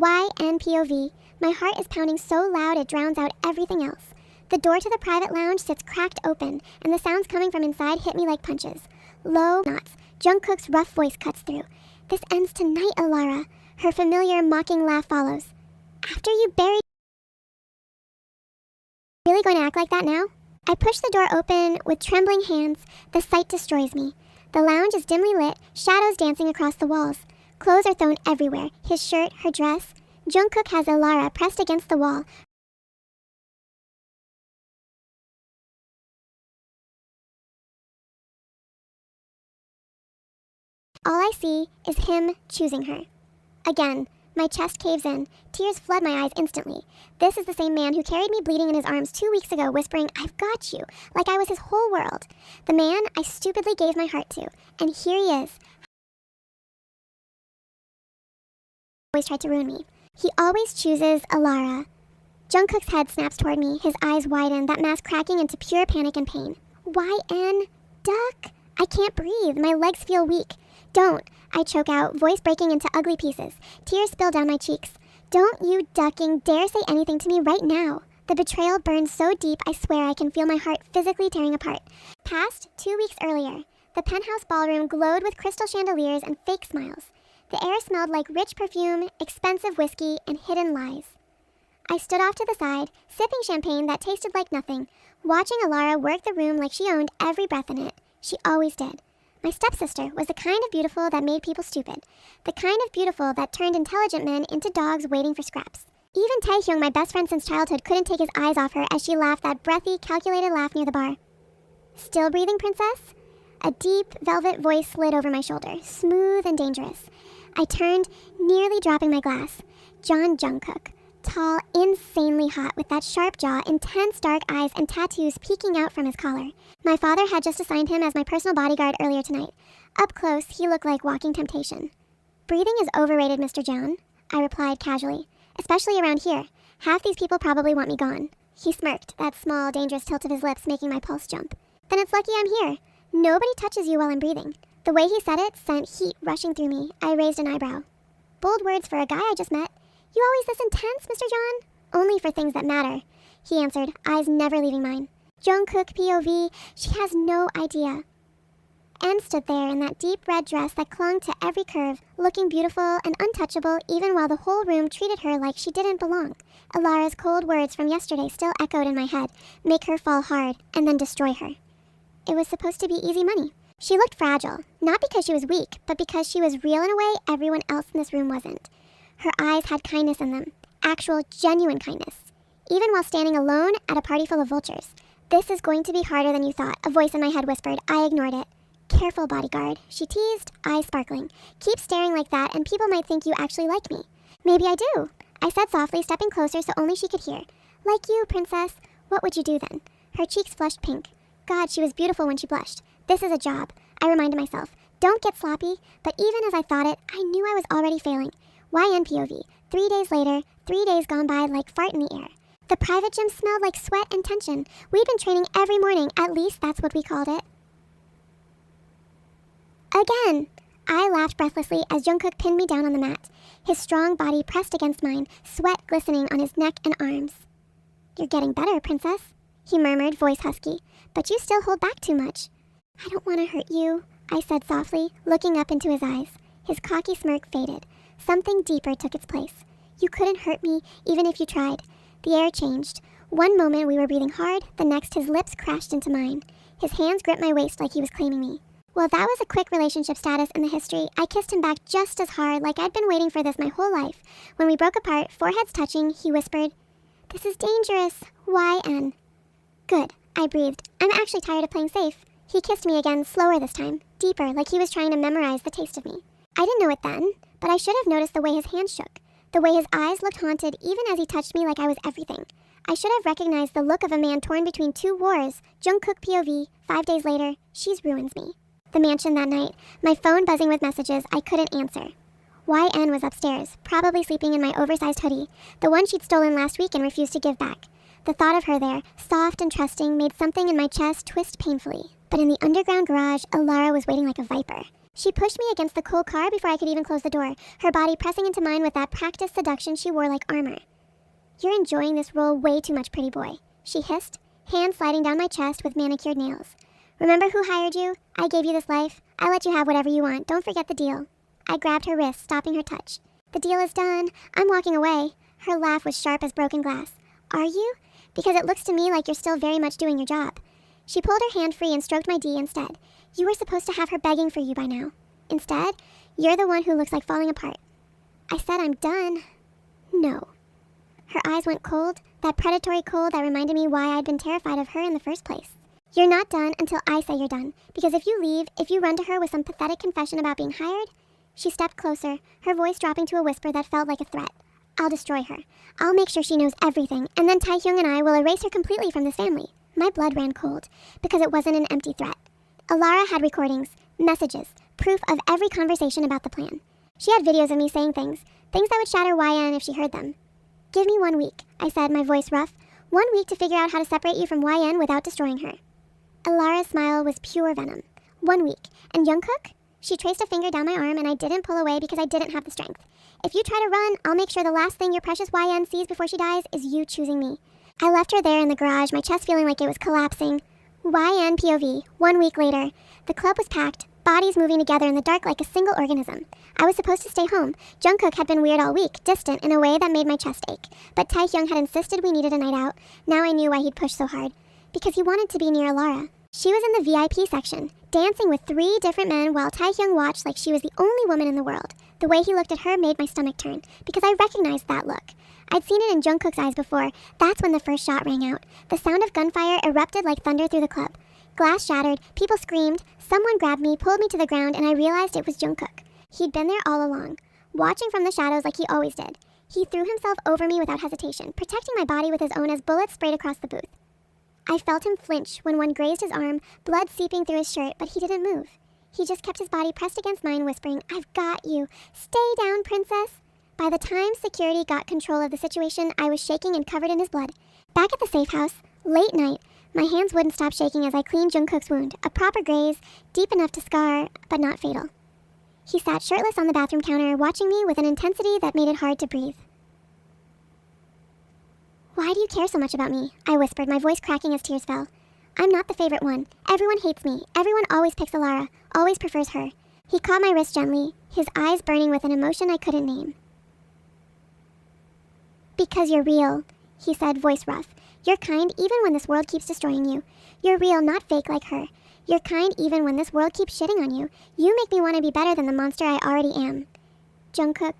YNPOV. My heart is pounding so loud it drowns out everything else. The door to the private lounge sits cracked open, and the sounds coming from inside hit me like punches. Low knots. Jungkook's rough voice cuts through. This ends tonight, Alara. Her familiar mocking laugh follows. After you buried... Really going to act like that now? I push the door open with trembling hands. The sight destroys me. The lounge is dimly lit, shadows dancing across the walls. Clothes are thrown everywhere. His shirt, her dress. Jungkook has Alara pressed against the wall. All I see is him choosing her. Again, my chest caves in. Tears flood my eyes instantly. This is the same man who carried me bleeding in his arms 2 weeks ago, whispering, "I've got you," like I was his whole world. The man I stupidly gave my heart to. And here he is. Always tried to ruin me. He always chooses Alara. Jungkook's head snaps toward me, his eyes widen, that mask cracking into pure panic and pain. YN? Duck? I can't breathe. My legs feel weak. Don't, I choke out, voice breaking into ugly pieces. Tears spill down my cheeks. Don't you ducking dare say anything to me right now. The betrayal burns so deep I swear I can feel my heart physically tearing apart. Past 2 weeks earlier, the penthouse ballroom glowed with crystal chandeliers and fake smiles. The air smelled like rich perfume, expensive whiskey, and hidden lies. I stood off to the side, sipping champagne that tasted like nothing, watching Alara work the room like she owned every breath in it. She always did. My stepsister was the kind of beautiful that made people stupid. The kind of beautiful that turned intelligent men into dogs waiting for scraps. Even Taehyung, my best friend since childhood, couldn't take his eyes off her as she laughed that breathy, calculated laugh near the bar. Still breathing, princess? A deep, velvet voice slid over my shoulder, smooth and dangerous. I turned, nearly dropping my glass. Jungkook. Tall, insanely hot, with that sharp jaw, intense dark eyes, and tattoos peeking out from his collar. My father had just assigned him as my personal bodyguard earlier tonight. Up close, he looked like walking temptation. Breathing is overrated, Mr. John, I replied casually. Especially around here. Half these people probably want me gone. He smirked, that small, dangerous tilt of his lips making my pulse jump. Then it's lucky I'm here. Nobody touches you while I'm breathing. The way he said it sent heat rushing through me. I raised an eyebrow. Bold words for a guy I just met. You always this intense, Mr. John? Only for things that matter, he answered, eyes never leaving mine. Jungkook POV, she has no idea. Anne stood there in that deep red dress that clung to every curve, looking beautiful and untouchable even while the whole room treated her like she didn't belong. Alara's cold words from yesterday still echoed in my head, make her fall hard, and then destroy her. It was supposed to be easy money. She looked fragile, not because she was weak, but because she was real in a way everyone else in this room wasn't. Her eyes had kindness in them, actual, genuine kindness. Even while standing alone at a party full of vultures. This is going to be harder than you thought, a voice in my head whispered. I ignored it. Careful, bodyguard, she teased, eyes sparkling. Keep staring like that and people might think you actually like me. Maybe I do, I said softly, stepping closer so only she could hear. Like you, princess. What would you do then? Her cheeks flushed pink. God, she was beautiful when she blushed. This is a job, I reminded myself. Don't get sloppy, but even as I thought it, I knew I was already failing. YNPOV. 3 days later, 3 days gone by like fart in the air. The private gym smelled like sweat and tension. We'd been training every morning, at least that's what we called it. Again! I laughed breathlessly as Jungkook pinned me down on the mat, his strong body pressed against mine, sweat glistening on his neck and arms. You're getting better, princess, he murmured, voice husky, but you still hold back too much. I don't want to hurt you, I said softly, looking up into his eyes. His cocky smirk faded. Something deeper took its place. You couldn't hurt me, even if you tried. The air changed. One moment we were breathing hard, the next his lips crashed into mine. His hands gripped my waist like he was claiming me. Well, that was a quick relationship status in the history. I kissed him back just as hard, like I'd been waiting for this my whole life. When we broke apart, foreheads touching, he whispered, This is dangerous. YN. Good, I breathed. I'm actually tired of playing safe. He kissed me again, slower this time, deeper, like he was trying to memorize the taste of me. I didn't know it then, but I should have noticed the way his hands shook, the way his eyes looked haunted even as he touched me like I was everything. I should have recognized the look of a man torn between two wars. Jungkook POV, 5 days later, she's ruins me. The mansion that night, my phone buzzing with messages I couldn't answer. YN was upstairs, probably sleeping in my oversized hoodie, the one she'd stolen last week and refused to give back. The thought of her there, soft and trusting, made something in my chest twist painfully. But in the underground garage, Alara was waiting like a viper. She pushed me against the cold car before I could even close the door, her body pressing into mine with that practiced seduction she wore like armor. "You're enjoying this role way too much, pretty boy," she hissed, hand sliding down my chest with manicured nails. "Remember who hired you? I gave you this life. I let you have whatever you want. Don't forget the deal." I grabbed her wrist, stopping her touch. "The deal is done. I'm walking away." Her laugh was sharp as broken glass. "Are you? Because it looks to me like you're still very much doing your job." She pulled her hand free and stroked my D instead. "You were supposed to have her begging for you by now. Instead, you're the one who looks like falling apart." I said I'm done. No. Her eyes went cold, that predatory cold that reminded me why I'd been terrified of her in the first place. "You're not done until I say you're done, because if you leave, if you run to her with some pathetic confession about being hired..." She stepped closer, her voice dropping to a whisper that felt like a threat. "I'll destroy her. I'll make sure she knows everything, and then Taehyung and I will erase her completely from this family." My blood ran cold, because it wasn't an empty threat. Alara had recordings, messages, proof of every conversation about the plan. She had videos of me saying things that would shatter YN if she heard them. "Give me 1 week," I said, my voice rough. 1 week to figure out how to separate you from YN without destroying her. Alara's smile was pure venom. 1 week. And Jungkook? She traced a finger down my arm and I didn't pull away because I didn't have the strength. "If you try to run, I'll make sure the last thing your precious YN sees before she dies is you choosing me." I left her there in the garage, my chest feeling like it was collapsing. YN POV, 1 week later. The club was packed, bodies moving together in the dark like a single organism. I was supposed to stay home. Jungkook had been weird all week, distant in a way that made my chest ache. But Taehyung had insisted we needed a night out. Now I knew why he'd pushed so hard. Because he wanted to be near Alara. She was in the VIP section, dancing with 3 different men while Taehyung watched like she was the only woman in the world. The way he looked at her made my stomach turn, because I recognized that look. I'd seen it in Jungkook's eyes before. That's when the first shot rang out. The sound of gunfire erupted like thunder through the club. Glass shattered, people screamed, someone grabbed me, pulled me to the ground, and I realized it was Jungkook. He'd been there all along, watching from the shadows like he always did. He threw himself over me without hesitation, protecting my body with his own as bullets sprayed across the booth. I felt him flinch when one grazed his arm, blood seeping through his shirt, but he didn't move. He just kept his body pressed against mine, whispering, "I've got you. Stay down, princess." By the time security got control of the situation, I was shaking and covered in his blood. Back at the safe house, late night, my hands wouldn't stop shaking as I cleaned Jungkook's wound, a proper graze, deep enough to scar, but not fatal. He sat shirtless on the bathroom counter, watching me with an intensity that made it hard to breathe. "Why do you care so much about me?" I whispered, my voice cracking as tears fell. "I'm not the favorite one. Everyone hates me. Everyone always picks Alara, always prefers her." He caught my wrist gently, his eyes burning with an emotion I couldn't name. "Because you're real," he said, voice rough. "You're kind even when this world keeps destroying you. You're real, not fake like her. You're kind even when this world keeps shitting on you. You make me want to be better than the monster I already am." "Jungkook,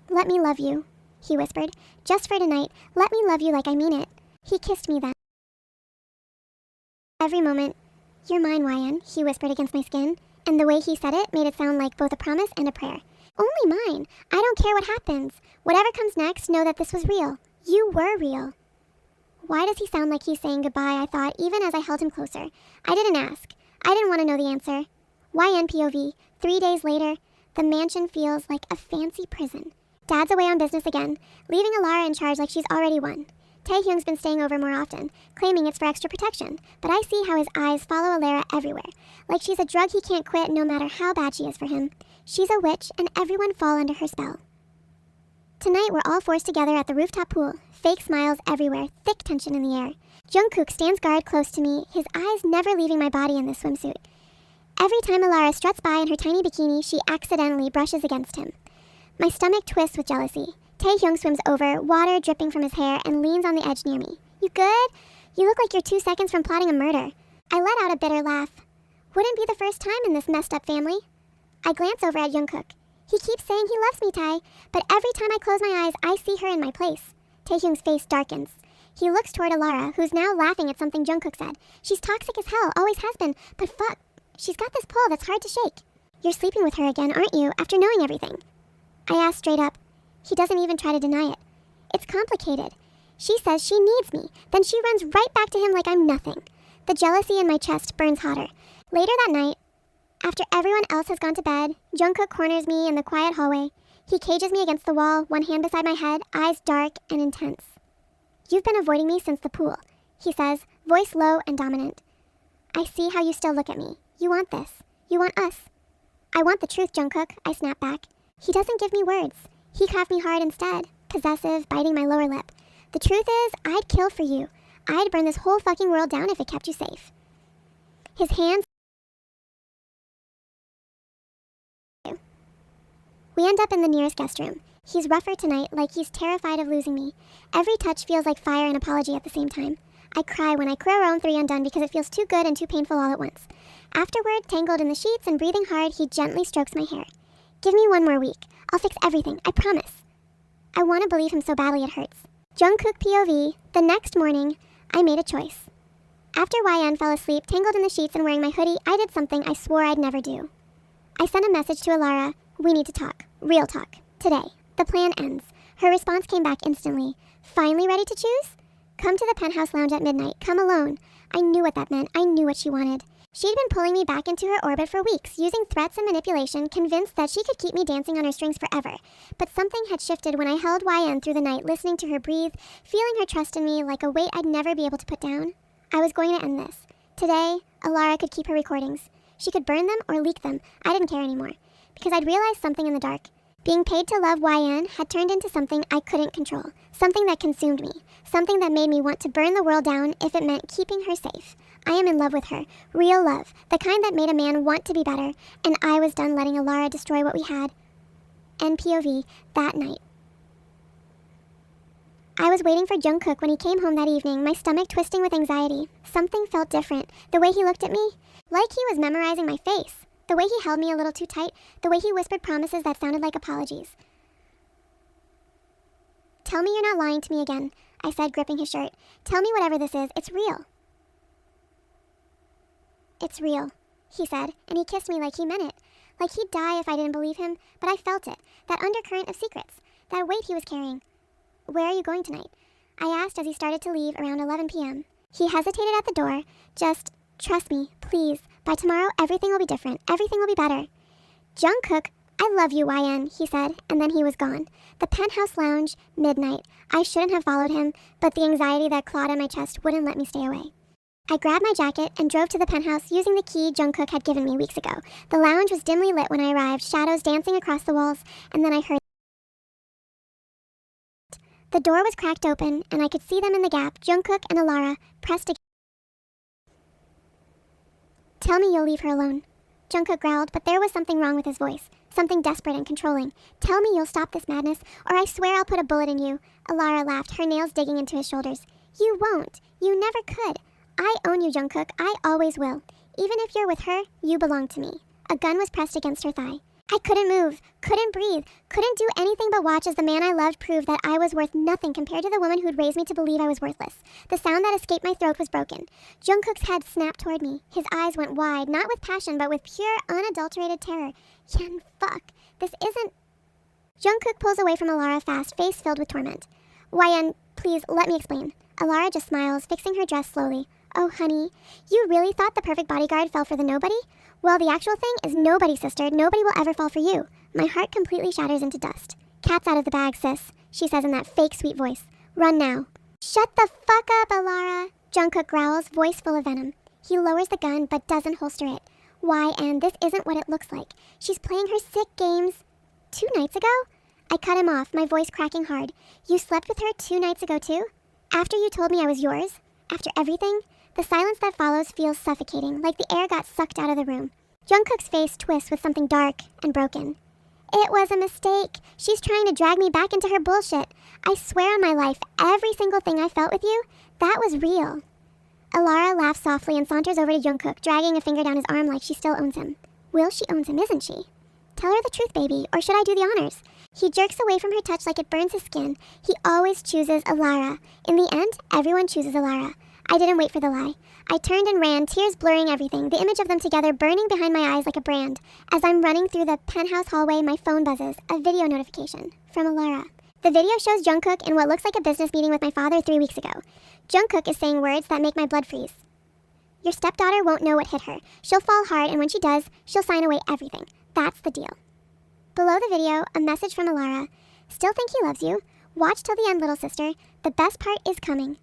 let me love you," he whispered. "Just for tonight, let me love you like I mean it." He kissed me then. Every moment, "You're mine, YN," he whispered against my skin, and the way he said it made it sound like both a promise and a prayer. "Only mine. I don't care what happens. Whatever comes next, know that this was real. You were real." Why does he sound like he's saying goodbye, I thought, even as I held him closer. I didn't ask. I didn't want to know the answer. YN POV, 3 days later, the mansion feels like a fancy prison. Dad's away on business again, leaving Alara in charge like she's already won. Taehyung's been staying over more often, claiming it's for extra protection, but I see how his eyes follow Alara everywhere, like she's a drug he can't quit no matter how bad she is for him. She's a witch, and everyone fall under her spell. Tonight we're all forced together at the rooftop pool, fake smiles everywhere, thick tension in the air. Jungkook stands guard close to me, his eyes never leaving my body in this swimsuit. Every time Alara struts by in her tiny bikini, she accidentally brushes against him. My stomach twists with jealousy. Taehyung swims over, water dripping from his hair, and leans on the edge near me. "You good? You look like you're 2 seconds from plotting a murder." I let out a bitter laugh. Wouldn't be the first time in this messed up family. I glance over at Jungkook. He keeps saying he loves me, Tae, but every time I close my eyes, I see her in my place. Taehyung's face darkens. He looks toward Alara, who's now laughing at something Jungkook said. "She's toxic as hell, always has been, but fuck, she's got this pull that's hard to shake." "You're sleeping with her again, aren't you, after knowing everything?" I asked straight up. He doesn't even try to deny it. "It's complicated. She says she needs me, then she runs right back to him like I'm nothing." The jealousy in my chest burns hotter. Later that night, after everyone else has gone to bed, Jungkook corners me in the quiet hallway. He cages me against the wall, one hand beside my head, eyes dark and intense. "You've been avoiding me since the pool," he says, voice low and dominant. "I see how you still look at me. You want this. You want us." I want the truth, Jungkook, I snap back. He doesn't give me words. He cuffed me hard instead, possessive, biting my lower lip. The truth is, I'd kill for you. I'd burn this whole fucking world down if it kept you safe. His hands... We end up in the nearest guest room. He's rougher tonight, like he's terrified of losing me. Every touch feels like fire and apology at the same time. I cry when I crow round 3 undone because it feels too good and too painful all at once. Afterward, tangled in the sheets and breathing hard, he gently strokes my hair. Give me 1 more week. I'll fix everything, I promise. I want to believe him so badly it hurts. Jungkook POV, the next morning, I made a choice. After YN fell asleep, tangled in the sheets and wearing my hoodie, I did something I swore I'd never do. I sent a message to Alara. We need to talk. Real talk. Today. The plan ends. Her response came back instantly. Finally ready to choose? Come to the penthouse lounge at midnight. Come alone. I knew what that meant. I knew what she wanted. She'd been pulling me back into her orbit for weeks, using threats and manipulation, convinced that she could keep me dancing on her strings forever. But something had shifted when I held YN through the night, listening to her breathe, feeling her trust in me like a weight I'd never be able to put down. I was going to end this. Today, Alara could keep her recordings. She could burn them or leak them. I didn't care anymore. Because I'd realized something in the dark. Being paid to love YN had turned into something I couldn't control. Something that consumed me. Something that made me want to burn the world down if it meant keeping her safe. I am in love with her. Real love. The kind that made a man want to be better. And I was done letting Alara destroy what we had. NPOV, that night. I was waiting for Jungkook when he came home that evening, my stomach twisting with anxiety. Something felt different. The way he looked at me, like he was memorizing my face. The way he held me a little too tight, the way he whispered promises that sounded like apologies. Tell me you're not lying to me again, I said, gripping his shirt. Tell me whatever this is, it's real. It's real, he said, and he kissed me like he meant it. Like he'd die if I didn't believe him, but I felt it, that undercurrent of secrets, that weight he was carrying. Where are you going tonight? I asked as he started to leave around 11 p.m. He hesitated at the door. Just, trust me, please. By tomorrow, everything will be different. Everything will be better. Jungkook, I love you, YN, he said, and then he was gone. The penthouse lounge, midnight. I shouldn't have followed him, but the anxiety that clawed at my chest wouldn't let me stay away. I grabbed my jacket and drove to the penthouse using the key Jungkook had given me weeks ago. The lounge was dimly lit when I arrived, shadows dancing across the walls, and then I heard... The door was cracked open, and I could see them in the gap, Jungkook and Alara, pressed against... Tell me you'll leave her alone. Jungkook growled, but there was something wrong with his voice. Something desperate and controlling. Tell me you'll stop this madness, or I swear I'll put a bullet in you. Alara laughed, her nails digging into his shoulders. You won't. You never could. I own you, Jungkook. I always will. Even if you're with her, you belong to me. A gun was pressed against her thigh. I couldn't move, couldn't breathe, couldn't do anything but watch as the man I loved proved that I was worth nothing compared to the woman who'd raised me to believe I was worthless. The sound that escaped my throat was broken. Jungkook's head snapped toward me. His eyes went wide, not with passion, but with pure, unadulterated terror. Yan, fuck. This isn't... Jungkook pulls away from Alara fast, face filled with torment. YN, please, let me explain. Alara just smiles, fixing her dress slowly. Oh, honey, you really thought the perfect bodyguard fell for the nobody? Well, the actual thing is nobody, sister. Nobody will ever fall for you. My heart completely shatters into dust. Cat's out of the bag, sis, she says in that fake sweet voice. Run now. Shut the fuck up, Alara, Jungkook growls, voice full of venom. He lowers the gun but doesn't holster it. Why, and this isn't what it looks like. She's playing her sick games. 2 nights ago? I cut him off, my voice cracking hard. You slept with her 2 nights ago too? After you told me I was yours? After everything? The silence that follows feels suffocating, like the air got sucked out of the room. Jungkook's face twists with something dark and broken. It was a mistake. She's trying to drag me back into her bullshit. I swear on my life, every single thing I felt with you, that was real. Alara laughs softly and saunters over to Jungkook, dragging a finger down his arm like she still owns him. Will, she owns him, isn't she? Tell her the truth, baby, or should I do the honors? He jerks away from her touch like it burns his skin. He always chooses Alara. In the end, everyone chooses Alara. I didn't wait for the lie. I turned and ran, tears blurring everything, the image of them together burning behind my eyes like a brand. As I'm running through the penthouse hallway, my phone buzzes, a video notification from Alara. The video shows Jungkook in what looks like a business meeting with my father 3 weeks ago. Jungkook is saying words that make my blood freeze. Your stepdaughter won't know what hit her. She'll fall hard, and when she does, she'll sign away everything. That's the deal. Below the video, a message from Alara. Still think he loves you? Watch till the end, little sister. The best part is coming.